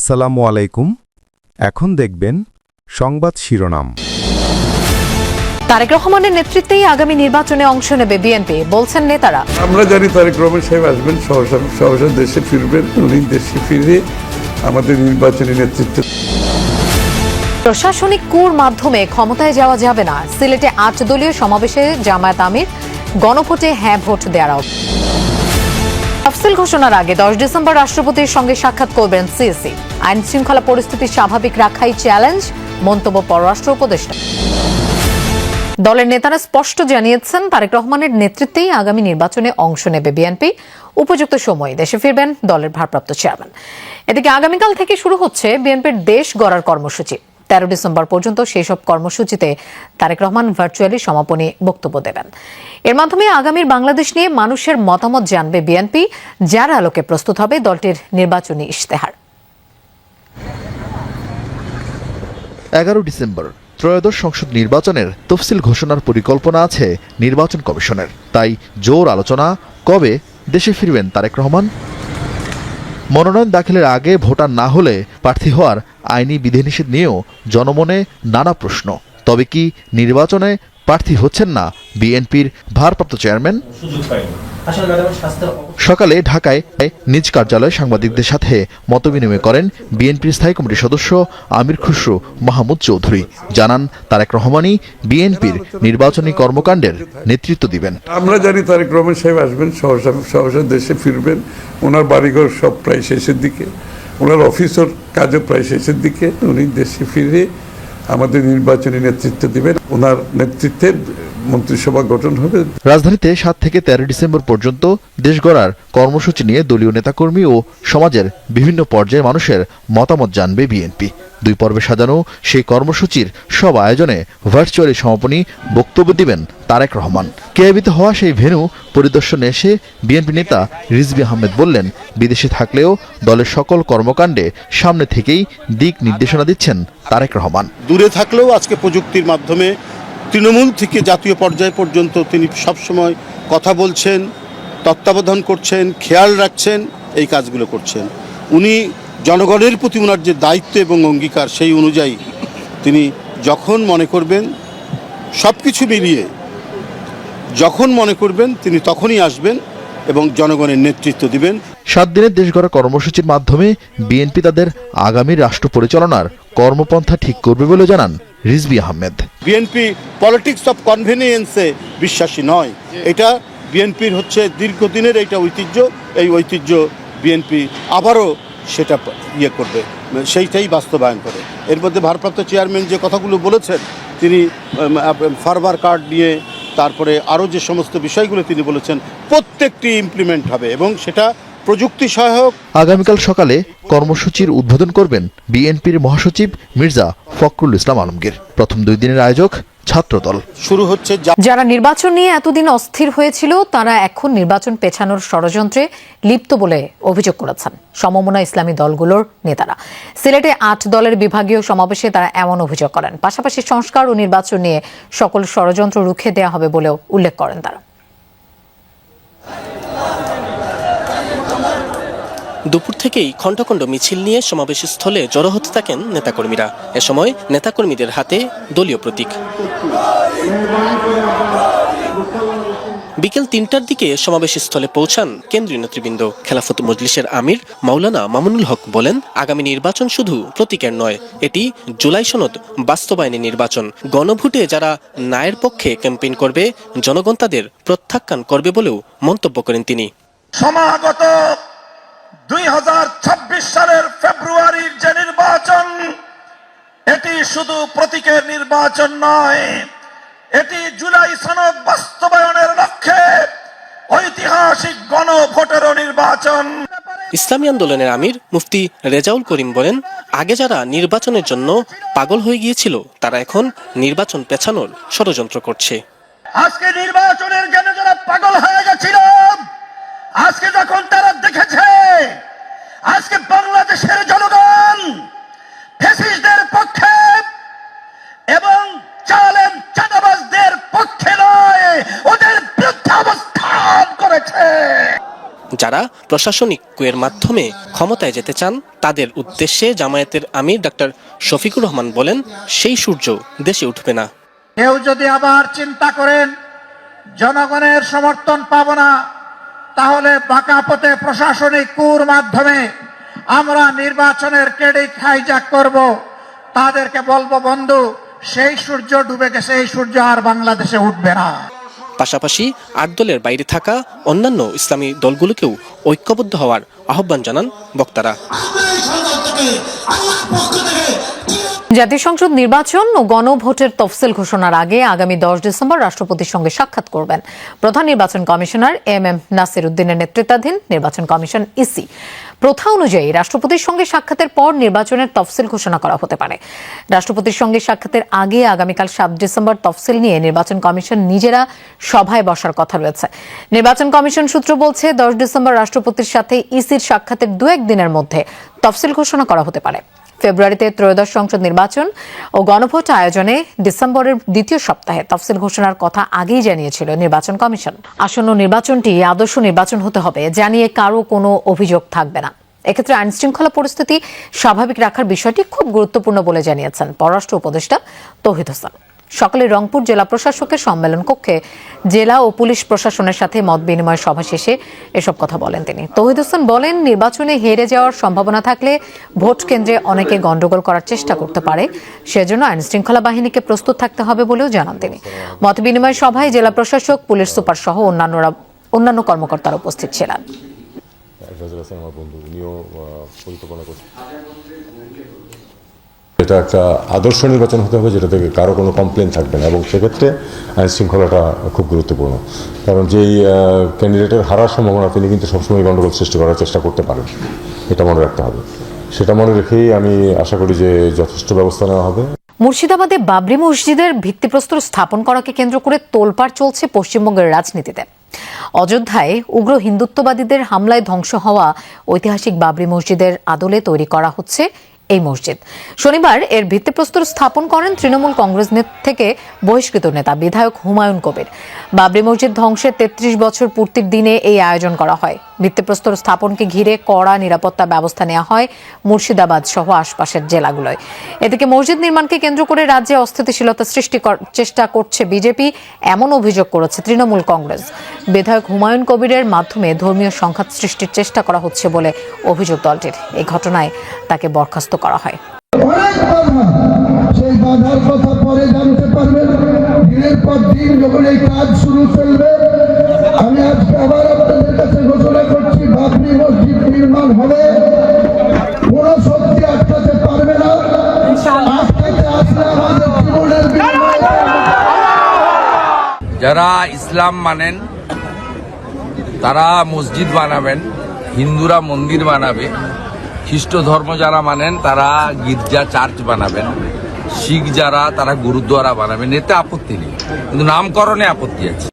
আসসালামু আলাইকুম। এখন দেখবেন সংবাদ শিরোনাম। তারেক রহমানের নেতৃত্বেই আগামী নির্বাচনে অংশ নেবে বিএনপি, বলছেন নেতারা। আমরা জানি তারেক রহমান সাহেব আসবেন, সহসা দেশে ফিরবেন। উনি দেশে ফিরে আমাদের নির্বাচনী নেতৃত্ব। প্রশাসনিক কুর মাধ্যমে ক্ষমতায় যাওয়া যাবে না, সিলেটে ৮ দলীয় সমাবেশে জামায়াত আমির, গণভোটে হ্যাঁ ভোট দেওয়ার আহ্বান। তফসিল ঘোষণার আগে 10 ডিসেম্বর রাষ্ট্রপতির সঙ্গে সাক্ষাৎ করবেন সিইসি। আইন শৃঙ্খলা পরিস্থিতি স্বাভাবিক রাখাই চ্যালেঞ্জ, মন্তব্য পররাষ্ট্র উপদেষ্টা। দলের নেতারা স্পষ্ট জানিয়েছেন তারেক রহমানের নেতৃত্বেই আগামী নির্বাচনে অংশ নেবে বিএনপি। উপযুক্ত সময়ে দেশে ফিরবেন দলের ভারপ্রাপ্ত চেয়ারম্যান। এদিকে আগামীকাল থেকে শুরু হচ্ছে বিএনপির দেশ গড়ার কর্মসূচি। 13 ডিসেম্বর পর্যন্ত সেই সব কর্মসূচিতে তারেক রহমান ভার্চুয়ালি সমাপনী বক্তব্য দেবেন। এর মাধ্যমে আগামীর বাংলাদেশ নিয়ে মানুষের মতামত জানবে বিএনপি, যার আলোকে প্রস্তুত হবে দলটির নির্বাচনী ইশতেহার। 11 ডিসেম্বর ত্রয়োদশ সংসদ নির্বাচনের তফসিল ঘোষণার পরিকল্পনা আছে নির্বাচন কমিশনের। তাই জোর আলোচনা কবে দেশে ফিরবেন তারেক রহমান। মনোনয়ন দাখিলের আগে ভোটার না হলে প্রার্থী হওয়ার আইনি বিধিনিষেধ নিয়েও জনমনে নানা প্রশ্ন। তবে কি নির্বাচনে প্রার্থী হচ্ছেন না বিএনপির ভারপ্রাপ্ত চেয়ারম্যান? সকালে ঢাকায় নিজ কার্যালয়ে সাংবাদিকদের সাথে মতবিনিময় করেন বিএনপির স্থায়ী কমিটির সদস্য আমির খুসরো মাহমুদ চৌধুরী। জানান তারেক রহমানই বিএনপির নির্বাচনী কর্মকাণ্ডের নেতৃত্ব দিবেন। আমরা জানি তারেক রহমান সাহেব আসবেন, সহসা দেশে ফিরবেন। ওনার বাড়িঘর সব প্রায় শেষের দিকে, ওনার অফিসের কাজও প্রায় শেষের দিকে। উনি দেশে ফিরে আমাদের নির্বাচনী নেতৃত্ব দিবেন। ওনার নেতৃত্বে মন্ত্রিসভা গঠন হবে। রাজধানীতে 7 থেকে 13 ডিসেম্বর পর্যন্ত দেশ গড়ার কর্মসূচি নিয়ে দলীয় নেতাকর্মী ও সমাজের বিভিন্ন পর্যায়ের মানুষের মতামত জানবে বিএনপি। 2 পর্বে সাজানো সেই কর্মসূচির সব আয়োজনে ভার্চুয়ালি সমাপনী বক্তব্য দিবেন তারেক রহমান। কেআইবিতে হওয়া সেই ভেন্যু পরিদর্শনে এসে বিএনপি নেতা রিজভী আহমেদ বললেন, বিদেশে থাকলেও দলের সকল কর্মকাণ্ডে সামনে থেকেই দিক নির্দেশনা দিচ্ছেন তারেক রহমান। দূরে থাকলেও আজকে প্রযুক্তির মাধ্যমে তৃণমূল থেকে জাতীয় পর্যায় পর্যন্ত তিনি সবসময় কথা বলছেন, তত্ত্বাবধান করছেন, খেয়াল রাখছেন, এই কাজগুলো করছেন। উনি জনগণের প্রতি ওনার যে দায়িত্ব এবং অঙ্গীকার, সেই অনুযায়ী তিনি যখন মনে করবেন, সব কিছু মিলিয়ে যখন মনে করবেন তিনি তখনই আসবেন এবং জনগণের নেতৃত্ব দিবেন। 7 দিনের দেশ গড়া কর্মসূচির মাধ্যমে বিএনপি তাদের আগামী রাষ্ট্র পরিচালনার কর্মপন্থা ঠিক করবে বলে জানান Rizvi Ahmed. BNP politics of কনভেনিয়েন্সে বিশ্বাসী নয়। এটা বিএনপির হচ্ছে দীর্ঘদিনের এইটা ঐতিহ্য। এই ঐতিহ্য বিএনপি আবারও সেটা করবে, সেইটাই বাস্তবায়ন করে। এর মধ্যে ভারপ্রাপ্ত চেয়ারম্যান যে কথাগুলো বলেছেন, তিনি ফারবার কার্ড নিয়ে, তারপরে আরও যে সমস্ত বিষয়গুলো তিনি বলেছেন, প্রত্যেকটি ইমপ্লিমেন্ট হবে এবং সেটা প্রযুক্তি সহায়ক। আগামীকাল সকালে কর্মসূচির উদ্বোধন করবেন বিএনপির মহাসচিব মির্জা ফখরুল ইসলাম আলমগীর। প্রথম 2 দিনের আয়োজক ছাত্রদল। শুরু হচ্ছে যারা নির্বাচন নিয়ে এতদিন অস্থির হয়েছিল, তারা এখন নির্বাচন পেছানোর ষড়যন্ত্রে লিপ্ত বলে অভিযোগ করেছেন সমমনা ইসলামী দলগুলোর নেতারা। সিলেটে 8 দলের বিভাগীয় সমাবেশে তারা এমন অভিযোগ করেন। পাশাপাশি সংস্কার ও নির্বাচন নিয়ে সকল ষড়যন্ত্র রুখে দেওয়া হবে বলেও উল্লেখ করেন তারা। দুপুর থেকেই খণ্ড খণ্ড মিছিল নিয়ে সমাবেশস্থলে জড়ো হতে থাকেন নেতাকর্মীরা। এ সময় নেতাকর্মীদের হাতে দলীয় প্রতীক। বিকেল 3টার দিকে সমাবেশস্থলে পৌঁছান কেন্দ্রীয় নেতৃবৃন্দ। খেলাফত মজলিসের আমির মাওলানা মামুনুল হক বলেন, আগামী নির্বাচন শুধু প্রতীকের নয়, এটি জুলাই সনদ বাস্তবায়নের নির্বাচন। গণভোটে যারা ন্যায়ের পক্ষে ক্যাম্পেইন করবে, জনগণ তাদের প্রত্যাখ্যান করবে বলেও মন্তব্য করেন তিনি। সমাগত 2026 সালের ফেব্রুয়ারির যে নির্বাচন, এটি শুধু প্রতীকের নির্বাচন নয়, এটি জুলাই সনদ বাস্তবায়নের লক্ষ্যে ঐতিহাসিক গণভোটেরও নির্বাচন। ইসলামী আন্দোলনের আমির মুফতি রেজাউল করিম বলেন, আগে যারা নির্বাচনের জন্য পাগল হয়ে গিয়েছিল, তারা এখন নির্বাচন পেছানোর ষড়যন্ত্র করছে। আজকে নির্বাচনের জন্য যারা পাগল হয়ে গেছিল, আজকে যখন তারা দেখেছে আজকে বাংলাদেশের জনগণ ফ্যাসিস্টদের পক্ষে এবং চালেন চাঁদাবাজদের পক্ষে নয়, ওদের বিরুদ্ধে অবস্থান করেছে। যারা প্রশাসনিক কুয়ের মাধ্যমে ক্ষমতায় যেতে চান তাদের উদ্দেশ্যে জামায়াতের আমির ডাক্তার শফিকুর রহমান বলেন, সেই সূর্য দেশে উঠবে না। কেউ যদি আবার চিন্তা করেন জনগণের সমর্থন পাব না, তাহলে বাঁকা পথে প্রশাসনিক কুর মাধ্যমে আমরা নির্বাচনের ক্রেডিট হাইজ্যাক করব, তাদেরকে বলবো বন্ধু, সেই সূর্য ডুবে গেছে, এই সূর্য আর বাংলাদেশে উঠবে না। পাশাপাশি 8 দলের বাইরে থাকা অন্যান্য ইসলামী দলগুলোকেও ঐক্যবদ্ধ হওয়ার আহ্বান জানান বক্তারা। জাতীয় সংসদ নির্বাচন ও গণভোটের তফসিল ঘোষণার আগে আগামী 10 ডিসেম্বর রাষ্ট্রপতির সঙ্গে সাক্ষাৎ করবেন প্রধান নির্বাচন কমিশনার এম নাসির উদ্দিনের নেতৃত্বাধীন নির্বাচন কমিশন ইসি। প্রথা অনুযায়ী রাষ্ট্রপতির সঙ্গে সাক্ষাতের পর নির্বাচনের তফসিল ঘোষণা করা হতে পারে। রাষ্ট্রপতির সঙ্গে সাক্ষাতের আগে আগামীকাল 7 ডিসেম্বর তফসিল নিয়ে নির্বাচন কমিশন নিজেরা সভায় বসার কথা রয়েছে। নির্বাচন কমিশন সূত্র বলছে 10 ডিসেম্বর রাষ্ট্রপতির সাথে ইসির সাক্ষাতের 2-1 দিনের মধ্যে তফসিল ঘোষণা করা হতে পারে। ফেব্রুয়ারিতে ত্রয়োদশ সংসদ নির্বাচন ও গণভোট আয়োজনে ডিসেম্বরের দ্বিতীয় সপ্তাহে তফসিল ঘোষণার কথা আগেই জানিয়েছিল নির্বাচন কমিশন। আসন্ন নির্বাচনটি আদর্শ নির্বাচন হতে হবে জানিয়ে কারো কোনো অভিযোগ থাকবে না। এক্ষেত্রে আইন শৃঙ্খলা পরিস্থিতি স্বাভাবিক রাখার বিষয়টি খুব গুরুত্বপূর্ণ বলে জানিয়েছেন পররাষ্ট্র উপদেষ্টা তৌহিদ হোসেন। সকালে রংপুর জেলা প্রশাসকের সম্মেলন কক্ষে জেলা ও পুলিশ প্রশাসনের সাথে মত বিনিময় সভা শেষে এসব কথা বলেন তিনি। তৌহিদ হোসেন বলেন, নির্বাচনে হেরে যাওয়ার সম্ভাবনা থাকলে ভোট কেন্দ্রে অনেকে গন্ডগোল করার চেষ্টা করতে পারে, সেজন্য আইন শৃঙ্খলা বাহিনীকে প্রস্তুত থাকতে হবে বলেও জানান তিনি। মত বিনিময় সভায় জেলা প্রশাসক, পুলিশ সুপার সহ অন্যান্য কর্মকর্তারা উপস্থিত ছিলেন। এটা একটা আদর্শ নির্বাচন হতে হবে যেটা থেকে কারো কোনো কমপ্লেন থাকবে না, এবং সেক্ষেত্রে আইন শৃঙ্খলাটা খুব গুরুত্বপূর্ণ। কারণ যেই ক্যান্ডিডেটের হারার সম্ভাবনা তিনি কিন্তু সবসময় গণ্ডগোল সৃষ্টি করার চেষ্টা করতে পারেন, এটা মনে রাখতে হবে। সেটা মনে রেখেই আমি আশা করি যে যথেষ্ট ব্যবস্থা নেওয়া হবে। মুর্শিদাবাদে বাবরি মসজিদের ভিত্তিপ্রস্তর স্থাপন করাকে কেন্দ্র করে তোলপাড় চলছে পশ্চিমবঙ্গের রাজনীতিতে। অযোধ্যায় উগ্র হিন্দুত্ববাদীদের হামলায় ধ্বংস হওয়া ঐতিহাসিক বাবরি মসজিদের আদলে তৈরি করা হচ্ছে এই মসজিদ। শনিবার এর ভিত্তিপ্রস্তর স্থাপন করেন তৃণমূল কংগ্রেস থেকে বহিষ্কৃত নেতা বিধায়ক হুমায়ুন কবির। বাবরি মসজিদ ধ্বংসের 33 বছর পূর্তির দিনে এই আয়োজন করা হয়। ভিত্তিপ্রস্তর স্থাপনকে ঘিরে কড়া নিরাপত্তা ব্যবস্থা নেওয়া হয় মুর্শিদাবাদ সহ আশপাশের জেলাগুলোয়। এদিকে মসজিদ নির্মাণকে কেন্দ্র করে রাজ্যে অস্থিতিশীলতা সৃষ্টির চেষ্টা করছে বিজেপি, এমন অভিযোগ করেছে তৃণমূল কংগ্রেস। বিধায়ক হুমায়ুন কবিরের মাধ্যমে ধর্মীয় সংঘাত সৃষ্টির চেষ্টা করা হচ্ছে বলে অভিযোগ দলটির। এই ঘটনায় তাকে বরখাস্ত করা হয়। সেই বাধার কথা পরে জানতে পারবেন, দিনের পর দিন যখন এই কাজ শুরু চলবে। আমি আজকে আবার আপনাদের কাছে ঘোষণা করছি, বাবরি মসজিদ নির্মাণ হবে, কোন শক্তি আটকাতে পারবে না। আটকাতে আসলে আমাদের জীবনের যারা ইসলাম মানেন তারা মসজিদ বানাবেন, হিন্দুরা মন্দির বানাবে, খ্রিস্ট ধর্ম যারা মানেন তারা গির্জা চার্চ বানাবেন, শিখ যারা তারা গুরুদ্বারা বানাবেন, এতে আপত্তি নেই, কিন্তু নামকরণে আপত্তি আছে।